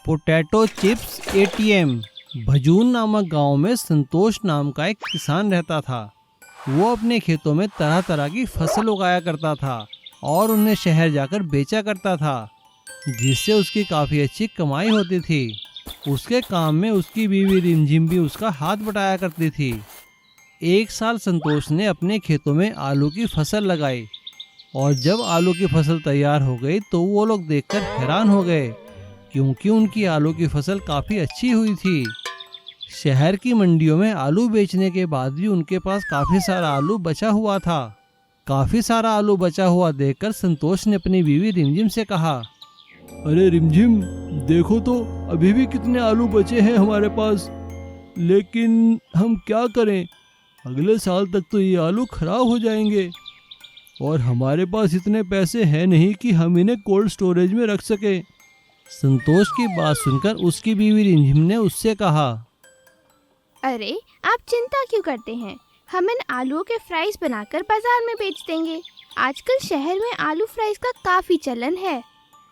Potato chips ATM. भजून नामक गांव में संतोष नाम का एक किसान रहता था। वो अपने खेतों में तरह तरह की फसल उगाया करता था और उन्हें शहर जाकर बेचा करता था, जिससे उसकी काफ़ी अच्छी कमाई होती थी। उसके काम में उसकी बीवी रिमझिम भी उसका हाथ बटाया करती थी। एक साल संतोष ने अपने खेतों में आलू की फसल लगाई और जब आलू की फसल तैयार हो गई तो वो लोग देखकर हैरान हो गए, क्योंकि उनकी आलू की फसल काफ़ी अच्छी हुई थी। शहर की मंडियों में आलू बेचने के बाद भी उनके पास काफ़ी सारा आलू बचा हुआ था। काफ़ी सारा आलू बचा हुआ देखकर संतोष ने अपनी बीवी रिमझिम से कहा, अरे रिमझिम, देखो तो अभी भी कितने आलू बचे हैं हमारे पास। लेकिन हम क्या करें, अगले साल तक तो ये आलू खराब हो जाएंगे और हमारे पास इतने पैसे हैं नहीं कि हम इन्हें कोल्ड स्टोरेज में रख सकें। संतोष की बात सुनकर उसकी बीवी रिमझिम ने उससे कहा, अरे आप चिंता क्यों करते हैं, हम इन आलूओं के फ्राइज बनाकर बाजार में बेच देंगे। आजकल शहर में आलू फ्राइज का काफी चलन है।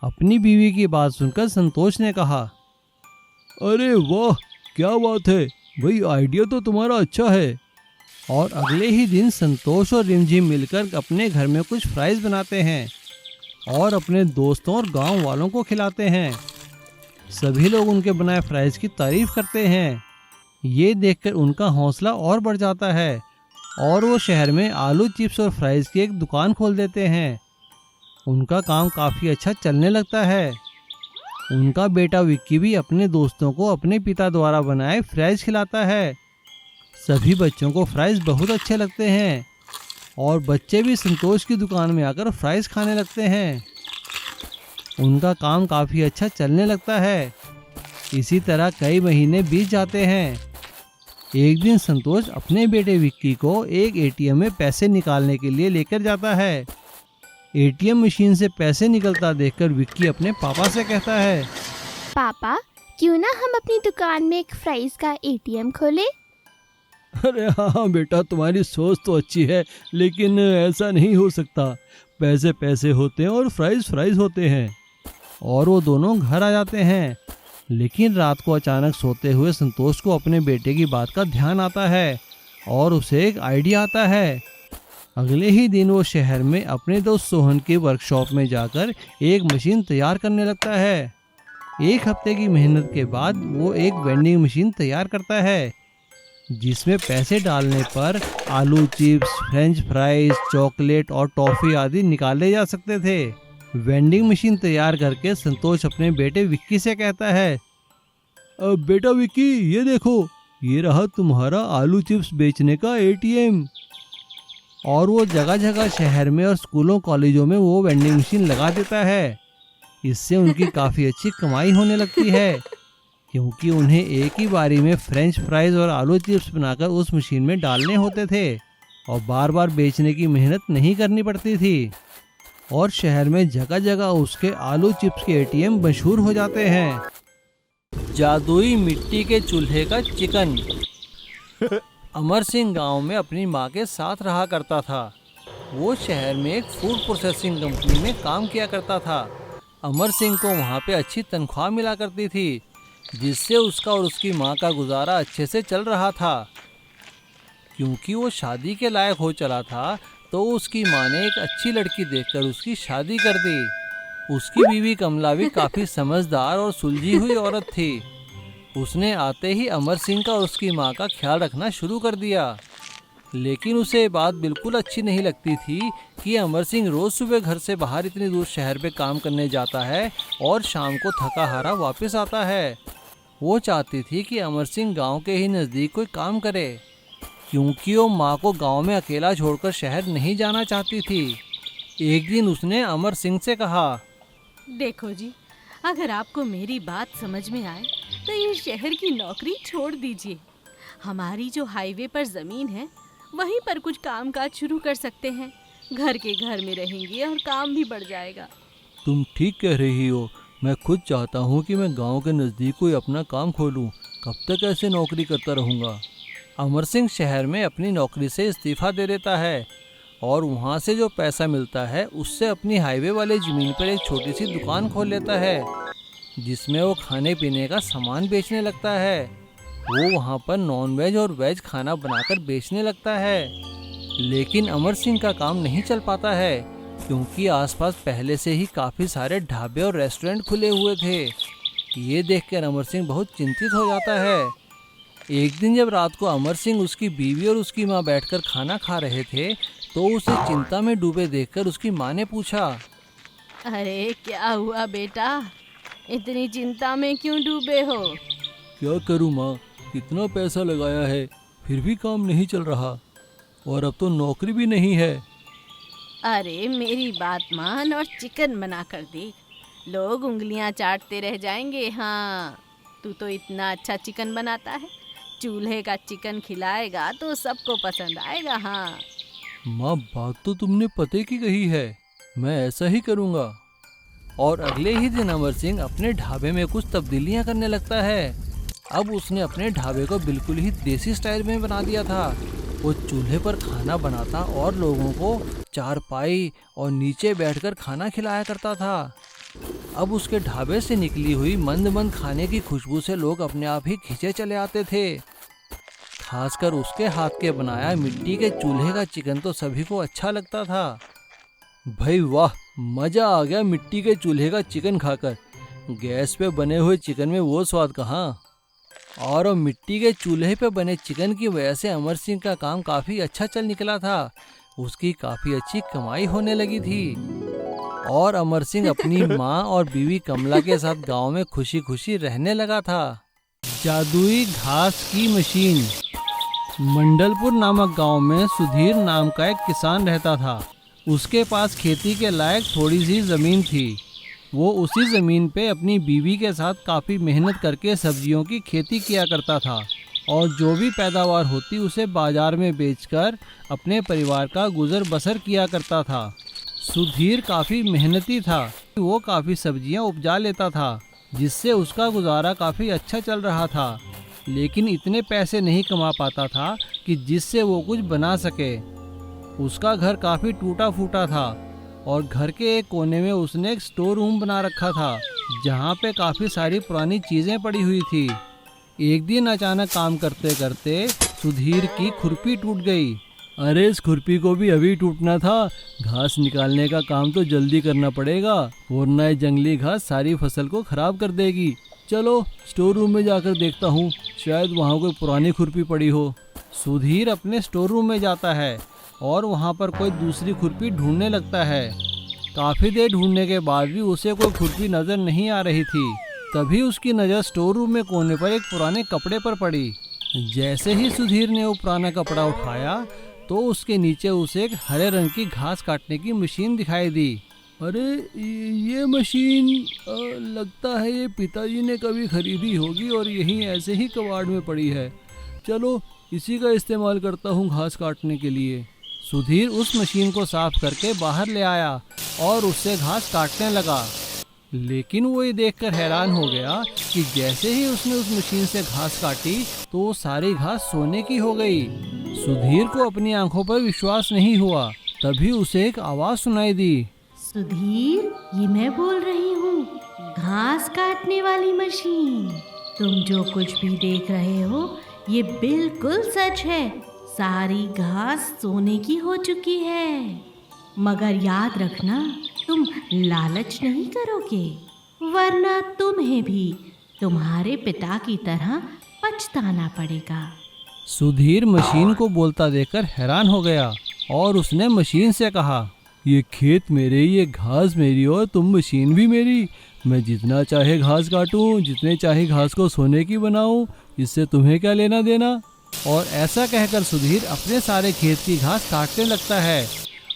अपनी बीवी की बात सुनकर संतोष ने कहा, अरे वाह, क्या बात है भाई, आइडिया तो तुम्हारा अच्छा है। और अगले ही दिन संतोष और रिमझिम मिलकर अपने घर में कुछ फ्राइज बनाते हैं और अपने दोस्तों और गांव वालों को खिलाते हैं। सभी लोग उनके बनाए फ्राइज की तारीफ करते हैं। ये देखकर उनका हौसला और बढ़ जाता है और वो शहर में आलू चिप्स और फ्राइज की एक दुकान खोल देते हैं। उनका काम काफ़ी अच्छा चलने लगता है। उनका बेटा विक्की भी अपने दोस्तों को अपने पिता द्वारा बनाए फ्राइज खिलाता है। सभी बच्चों को फ्राइज बहुत अच्छे लगते हैं और बच्चे भी संतोष की दुकान में आकर फ्राइज खाने लगते हैं। उनका काम काफ़ी अच्छा चलने लगता है। इसी तरह कई महीने बीत जाते हैं। एक दिन संतोष अपने बेटे विक्की को एक एटीएम में पैसे निकालने के लिए लेकर जाता है। एटीएम मशीन से पैसे निकलता देखकर विक्की अपने पापा से कहता है, पापा, क्यों ना हम अपनी दुकान में एक फ्राइज का एटीएम खोलें? अरे हाँ बेटा, तुम्हारी सोच तो अच्छी है, लेकिन ऐसा नहीं हो सकता। पैसे पैसे होते हैं और फ्राइज फ्राइज होते हैं। और वो दोनों घर आ जाते हैं। लेकिन रात को अचानक सोते हुए संतोष को अपने बेटे की बात का ध्यान आता है और उसे एक आइडिया आता है। अगले ही दिन वो शहर में अपने दोस्त सोहन की वर्कशॉप में जाकर एक मशीन तैयार करने लगता है। एक हफ्ते की मेहनत के बाद वो एक वेंडिंग मशीन तैयार करता है, जिसमें पैसे डालने पर आलू चिप्स, फ्रेंच फ्राइज, चॉकलेट और टॉफ़ी आदि निकाले जा सकते थे। वेंडिंग मशीन तैयार करके संतोष अपने बेटे विक्की से कहता है, अब बेटा विक्की, ये देखो, ये रहा तुम्हारा आलू चिप्स बेचने का एटीएम। और वो जगह जगह शहर में और स्कूलों कॉलेजों में वो वेंडिंग मशीन लगा देता है। इससे उनकी काफ़ी अच्छी कमाई होने लगती है, क्योंकि उन्हें एक ही बारी में फ्रेंच फ्राइज और आलू चिप्स बनाकर उस मशीन में डालने होते थे और बार बार बेचने की मेहनत नहीं करनी पड़ती थी। और शहर में जगह जगह उसके आलू चिप्स के एटीएम मशहूर हो जाते हैं। जादुई मिट्टी के चूल्हे का चिकन। अमर सिंह गांव में अपनी मां के साथ रहा करता था। वो शहर में एक फूड प्रोसेसिंग कंपनी में काम किया करता था। अमर सिंह को वहां पे अच्छी तनख्वाह मिला करती थी, जिससे उसका और उसकी मां का गुजारा अच्छे से चल रहा था। क्योंकि वो शादी के लायक हो चला था, तो उसकी मां ने एक अच्छी लड़की देखकर उसकी शादी कर दी। उसकी बीवी कमला भी काफ़ी समझदार और सुलझी हुई औरत थी। उसने आते ही अमर सिंह का और उसकी मां का ख्याल रखना शुरू कर दिया। लेकिन उसे ये बात बिल्कुल अच्छी नहीं लगती थी कि अमर सिंह रोज़ सुबह घर से बाहर इतनी दूर शहर पे काम करने जाता है और शाम को थका हारा वापस आता है। वो चाहती थी कि अमर सिंह गांव के ही नज़दीक कोई काम करे, क्योंकि वो माँ को गांव में अकेला छोड़कर शहर नहीं जाना चाहती थी। एक दिन उसने अमर सिंह से कहा, देखो जी, अगर आपको मेरी बात समझ में आए तो ये शहर की नौकरी छोड़ दीजिए। हमारी जो हाईवे पर ज़मीन है, वहीं पर कुछ काम काज शुरू कर सकते हैं। घर के घर में रहेंगे और काम भी बढ़ जाएगा। तुम ठीक कह रही हो। मैं खुद चाहता हूँ कि मैं गांव के नज़दीक कोई अपना काम खोलूँ। कब तक ऐसे नौकरी करता रहूँगा। अमर सिंह शहर में अपनी नौकरी से इस्तीफ़ा दे देता है और वहाँ से जो पैसा मिलता है उससे अपनी हाईवे वाली ज़मीन पर एक छोटी सी दुकान खोल लेता है। जिसमें वो खाने पीने का सामान बेचने लगता है। वो वहाँ पर नॉन वेज और वेज खाना बनाकर बेचने लगता है। लेकिन अमर सिंह का काम नहीं चल पाता है, क्योंकि आसपास पहले से ही काफ़ी सारे ढाबे और रेस्टोरेंट खुले हुए थे। ये देखकर अमर सिंह बहुत चिंतित हो जाता है। एक दिन जब रात को अमर सिंह, उसकी बीवी और उसकी माँ बैठकर खाना खा रहे थे, तो उसे चिंता में डूबे देखकर उसकी माँ ने पूछा, अरे क्या हुआ बेटा, इतनी चिंता में क्यों डूबे हो? क्या करूँ माँ, कितना पैसा लगाया है फिर भी काम नहीं चल रहा, और अब तो नौकरी भी नहीं है। अरे मेरी बात मान और चिकन बना कर देख, लोग उंगलियां चाटते रह जाएंगे। हाँ, तू तो इतना अच्छा चिकन बनाता है, चूल्हे का चिकन खिलाएगा तो सबको पसंद आएगा। हाँ माँ, बात तो तुमने पते की कही है, मैं ऐसा ही करूँगा। और अगले ही दिन अमर सिंह अपने ढाबे में कुछ तब्दीलियां करने लगता है। अब उसने अपने ढाबे को बिल्कुल ही देसी स्टाइल में बना दिया था। वो चूल्हे पर खाना बनाता और लोगों को चारपाई और नीचे बैठकर खाना खिलाया करता था। अब उसके ढाबे से निकली हुई मंद मंद खाने की खुशबू से लोग अपने आप ही खींचे चले आते थे। खासकर उसके हाथ के बनाया मिट्टी के चूल्हे का चिकन तो सभी को अच्छा लगता था। भाई वाह, मज़ा आ गया मिट्टी के चूल्हे का चिकन खाकर। गैस पे बने हुए चिकन में वो स्वाद कहाँ। और मिट्टी के चूल्हे पे बने चिकन की वजह से अमर सिंह का काम काफ़ी अच्छा चल निकला था। उसकी काफ़ी अच्छी कमाई होने लगी थी और अमर सिंह अपनी माँ और बीवी कमला के साथ गांव में खुशी खुशी रहने लगा था। जादुई घास की मशीन। मंडलपुर नामक गांव में सुधीर नाम का एक किसान रहता था। उसके पास खेती के लायक थोड़ी सी ज़मीन थी। वो उसी ज़मीन पे अपनी बीवी के साथ काफ़ी मेहनत करके सब्जियों की खेती किया करता था और जो भी पैदावार होती उसे बाज़ार में बेचकर अपने परिवार का गुजर बसर किया करता था। सुधीर काफ़ी मेहनती था। वो काफ़ी सब्जियां उपजा लेता था, जिससे उसका गुजारा काफ़ी अच्छा चल रहा था। लेकिन इतने पैसे नहीं कमा पाता था कि जिससे वो कुछ बना सके। उसका घर काफ़ी टूटा फूटा था और घर के एक कोने में उसने एक स्टोर रूम बना रखा था, जहाँ पे काफ़ी सारी पुरानी चीज़ें पड़ी हुई थी। एक दिन अचानक काम करते करते सुधीर की खुरपी टूट गई। अरे इस खुरपी को भी अभी टूटना था। घास निकालने का काम तो जल्दी करना पड़ेगा, वरना ये जंगली घास सारी फसल को खराब कर देगी। चलो स्टोर रूम में जाकर देखता हूँ, शायद वहाँ कोई पुरानी खुरपी पड़ी हो। सुधीर अपने स्टोर रूम में जाता है और वहाँ पर कोई दूसरी खुरपी ढूंढने लगता है। काफ़ी देर ढूंढने के बाद भी उसे कोई खुरपी नज़र नहीं आ रही थी। तभी उसकी नज़र स्टोर रूम में कोने पर एक पुराने कपड़े पर पड़ी। जैसे ही सुधीर ने वो पुराना कपड़ा उठाया तो उसके नीचे उसे एक हरे रंग की घास काटने की मशीन दिखाई दी। अरे ये मशीन लगता है ये पिताजी ने कभी खरीदी होगी और यहीं ऐसे ही कबाड़ में पड़ी है। चलो इसी का इस्तेमाल करता हूँ घास काटने के लिए। सुधीर उस मशीन को साफ करके बाहर ले आया और उससे घास काटने लगा। लेकिन वो ये देखकर हैरान हो गया कि जैसे ही उसने उस मशीन से घास काटी तो वो सारी घास सोने की हो गई। सुधीर को अपनी आंखों पर विश्वास नहीं हुआ। तभी उसे एक आवाज़ सुनाई दी। सुधीर, ये मैं बोल रही हूँ, घास काटने वाली मशीन। तुम जो कुछ भी देख रहे हो ये बिल्कुल सच है। सारी घास सोने की हो चुकी है। मगर याद रखना, तुम लालच नहीं करोगे, वरना तुम्हें भी तुम्हारे पिता की तरह पछताना पड़ेगा। सुधीर मशीन को बोलता देखकर हैरान हो गया और उसने मशीन से कहा, ये खेत मेरे, ये घास मेरी और तुम मशीन भी मेरी। मैं जितना चाहे घास काटूं, जितने चाहे घास को सोने की बनाऊं, इससे तुम्हें क्या लेना देना। और ऐसा कहकर सुधीर अपने सारे खेत की घास काटने लगता है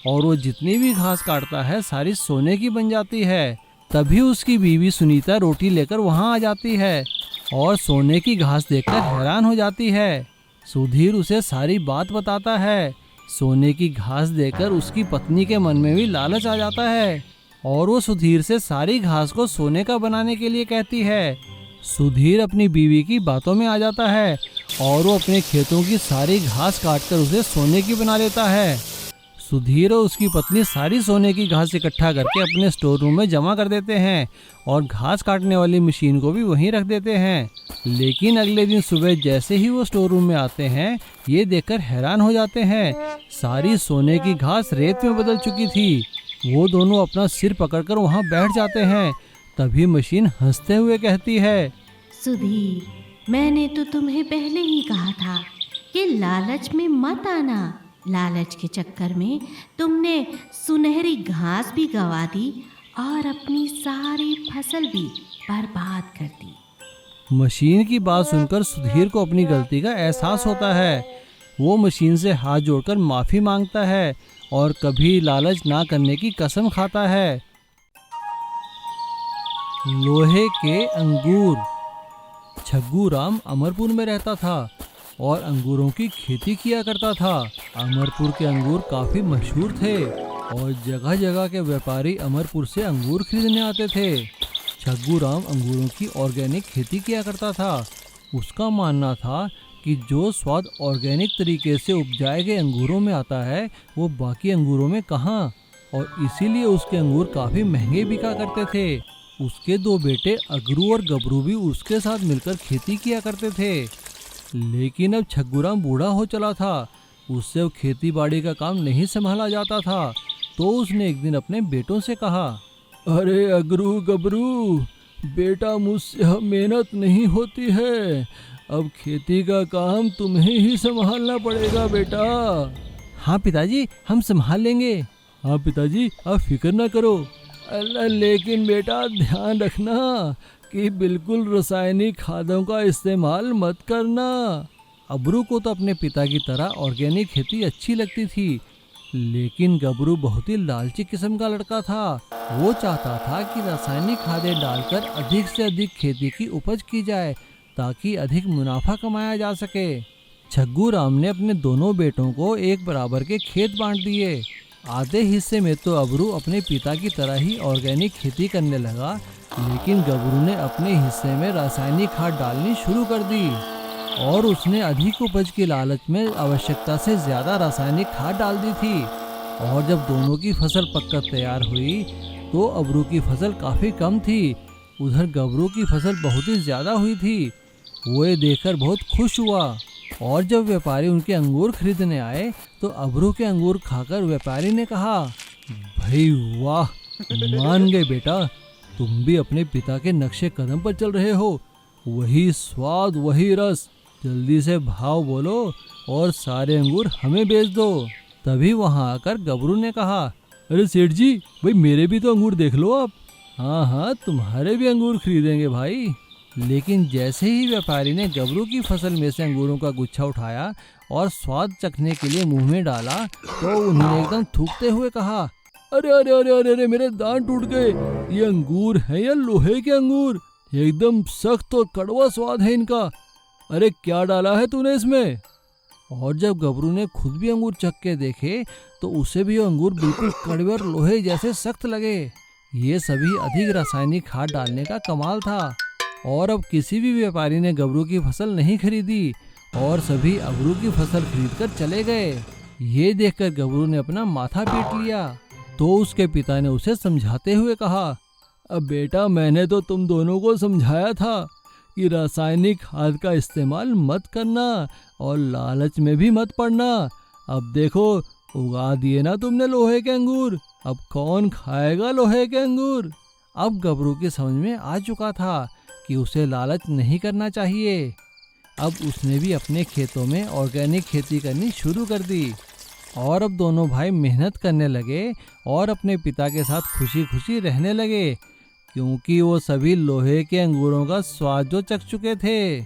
और वो जितनी भी घास काटता है सारी सोने की बन जाती है। तभी उसकी बीवी सुनीता रोटी लेकर वहाँ आ जाती है और सोने की घास देखकर हैरान हो जाती है। सुधीर उसे सारी बात बताता है। सोने की घास देखकर उसकी पत्नी के मन में भी लालच आ जाता है और वो सुधीर से सारी घास को सोने का बनाने के लिए कहती है। सुधीर अपनी बीवी की बातों में आ जाता है और वो अपने खेतों की सारी घास काटकर उसे सोने की बना लेता है। सुधीर और उसकी पत्नी सारी सोने की घास इकट्ठा करके अपने स्टोर रूम में जमा कर देते हैं और घास काटने वाली मशीन को भी वहीं रख देते हैं। लेकिन अगले दिन सुबह जैसे ही वो स्टोर रूम में आते हैं, ये देखकर हैरान हो जाते हैं, सारी सोने की घास रेत में बदल चुकी थी। वो दोनों अपना सिर पकड़कर वहाँ बैठ जाते हैं। तभी मशीन हंसते हुए कहती है, सुधीर, मैंने तो तुम्हें पहले ही कहा था कि लालच में मत आना। लालच के चक्कर में तुमने सुनहरी घास भी गंवा दी और अपनी सारी फसल भी बर्बाद कर दी। मशीन की बात सुनकर सुधीर को अपनी गलती का एहसास होता है। वो मशीन से हाथ जोड़कर माफ़ी मांगता है और कभी लालच ना करने की कसम खाता है। लोहे के अंगूर। छग्गू राम अमरपुर में रहता था और अंगूरों की खेती किया करता था। अमरपुर के अंगूर काफ़ी मशहूर थे और जगह जगह के व्यापारी अमरपुर से अंगूर खरीदने आते थे। छग्गू राम अंगूरों की ऑर्गेनिक खेती किया करता था। उसका मानना था कि जो स्वाद ऑर्गेनिक तरीके से उपजाए गए अंगूरों में आता है वो बाकी अंगूरों में कहाँ, और इसीलिए उसके अंगूर काफ़ी महंगे बिका करते थे। उसके 2 बेटे अगरू और गबरू भी उसके साथ मिलकर खेती किया करते थे। लेकिन अब छग्गूराम बूढ़ा हो चला था, उससे अब खेती बाड़ी का काम नहीं संभाला जाता था। तो उसने एक दिन अपने बेटों से कहा, अरे अगरू गबरू, बेटा मुझसे अब मेहनत नहीं होती है, अब खेती का काम तुम्हें ही संभालना पड़ेगा बेटा। हाँ पिताजी, हम संभाल लेंगे। हाँ पिताजी, आप फिक्र ना करो। लेकिन बेटा ध्यान रखना कि बिल्कुल रासायनिक खादों का इस्तेमाल मत करना। अबरू को तो अपने पिता की तरह ऑर्गेनिक खेती अच्छी लगती थी, लेकिन गबरू बहुत ही लालची किस्म का लड़का था। वो चाहता था कि रासायनिक खादें डालकर अधिक से अधिक खेती की उपज की जाए ताकि अधिक मुनाफा कमाया जा सके। छग्गू राम ने अपने दोनों बेटों को एक बराबर के खेत बांट दिए। आधे हिस्से में तो अबरू अपने पिता की तरह ही ऑर्गेनिक खेती करने लगा, लेकिन गबरू ने अपने हिस्से में रासायनिक खाद डालनी शुरू कर दी और उसने अधिक उपज की लालच में आवश्यकता से ज़्यादा रासायनिक खाद डाल दी थी। और जब दोनों की फसल पककर तैयार हुई तो अबरू की फसल काफ़ी कम थी, उधर गबरू की फसल बहुत ही ज़्यादा हुई थी। वो ये देखकर बहुत खुश हुआ और जब व्यापारी उनके अंगूर खरीदने आए तो अबरू के अंगूर खाकर व्यापारी ने कहा, भाई वाह, मान गए बेटा, तुम भी अपने पिता के नक्शे कदम पर चल रहे हो। वही स्वाद वही रस, जल्दी से भाव बोलो और सारे अंगूर हमें बेच दो। तभी वहाँ आकर गबरू ने कहा, अरे सेठ जी, भाई मेरे भी तो अंगूर देख लो आप। हाँ हाँ, तुम्हारे भी अंगूर खरीदेंगे भाई। लेकिन जैसे ही व्यापारी ने गबरू की फसल में से अंगूरों का गुच्छा उठाया और स्वाद चखने के लिए मुंह में डाला तो उन्होंने एकदम थूकते हुए कहा, अरे अरे अरे अरे अरे, मेरे दांत टूट गए। ये अंगूर है या लोहे के अंगूर? एकदम सख्त और कड़वा स्वाद है इनका। अरे क्या डाला है तूने इसमें? और जब गबरू ने खुद भी अंगूर चख के देखे तो उसे भी अंगूर बिल्कुल कड़वे और लोहे जैसे सख्त लगे। ये सभी अधिक रासायनिक खाद डालने का कमाल था और अब किसी भी व्यापारी ने गबरू की फसल नहीं खरीदी और सभी अबरू की फसल खरीदकर चले गए। ये देखकर गबरू ने अपना माथा पीट लिया। तो उसके पिता ने उसे समझाते हुए कहा, अब बेटा, मैंने तो तुम दोनों को समझाया था कि रासायनिक खाद का इस्तेमाल मत करना और लालच में भी मत पड़ना। अब देखो, उगा दिए ना तुमने लोहे के अंगूर, अब कौन खाएगा लोहे के अंगूर? अब गबरू की समझ में आ चुका था कि उसे लालच नहीं करना चाहिए। अब उसने भी अपने खेतों में ऑर्गेनिक खेती करनी शुरू कर दी और अब दोनों भाई मेहनत करने लगे और अपने पिता के साथ खुशी खुशी रहने लगे, क्योंकि वो सभी लोहे के अंगूरों का स्वाद जो चख चुके थे।